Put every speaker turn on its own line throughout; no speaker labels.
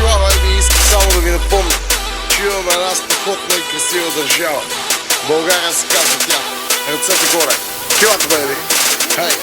тогава ви искам само да ви напомня, че имаме една страхотна и красива държава. България се казва тя. Ръцете горе. Килата, бейби. Хей!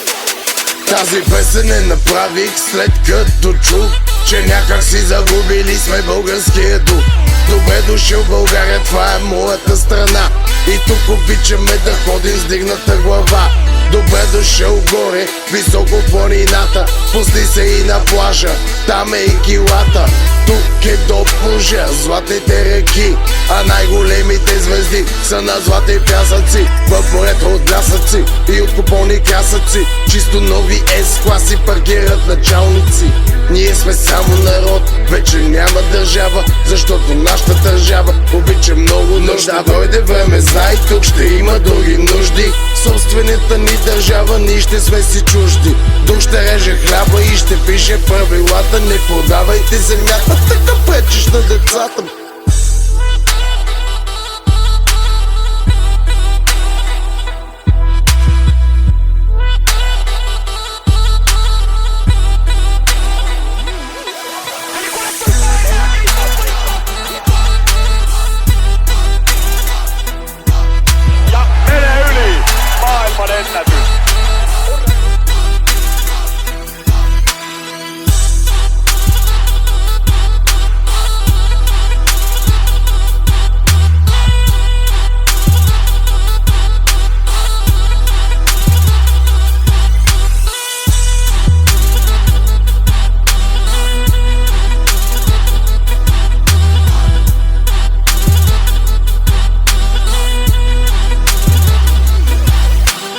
Тази песен не направих след като чух, че някак си загубили сме българския дух. Добре дошъл в България, това е моята страна. И тук обичаме да ходим с дигната глава. Добре дошъл горе, високо в планината. Пусни се и на плажа, там е и килата. Тук е до Божа, златните реки, а най-големите звезди са на златни пясъци. В морето от лясъци и от купони красъци, чисто нови S-класи паркират началници. Ние сме само народ, вече няма държава, защото нашата държава обича много нужда. Дойде време, знай, тук ще има други нужди. Собствената ни държава, ние ще сме си чужди. Тук ще реже хляба и ще пише правилата. Не продавайте земята, така пречиш на децата.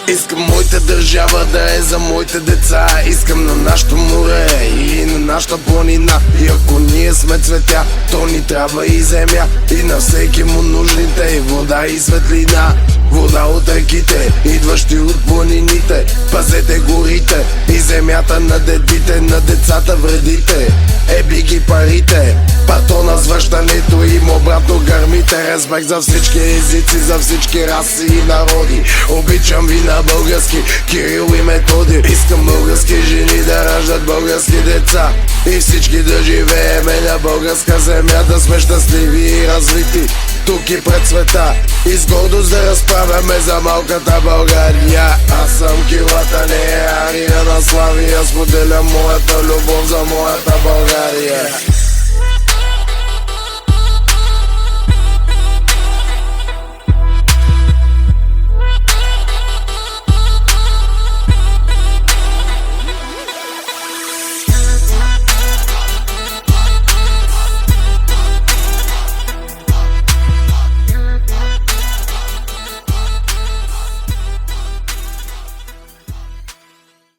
Искам моята държава да е за моите деца. Искам на нашото море и на нашата планина. И ако ние сме цветя, то ни трябва и земя. И на всеки му нужните и вода и светлина. Вода от реките, идващи от планините. Пазете горите и земята на дедите. На децата вредите, еби ги парите. Патона с връщането им обратно гърмите. Респект за всички езици, за всички раси и народи. Обичам ви на български, Кирил и Методи. Искам български жени да раждат български деца. И всички да живееме на българска земя. Да сме щастливи и развити тук и пред света. И с гордост да разправяме за малката България. Аз съм килата, не е Ария на Славия. Споделям моята любов за моята България.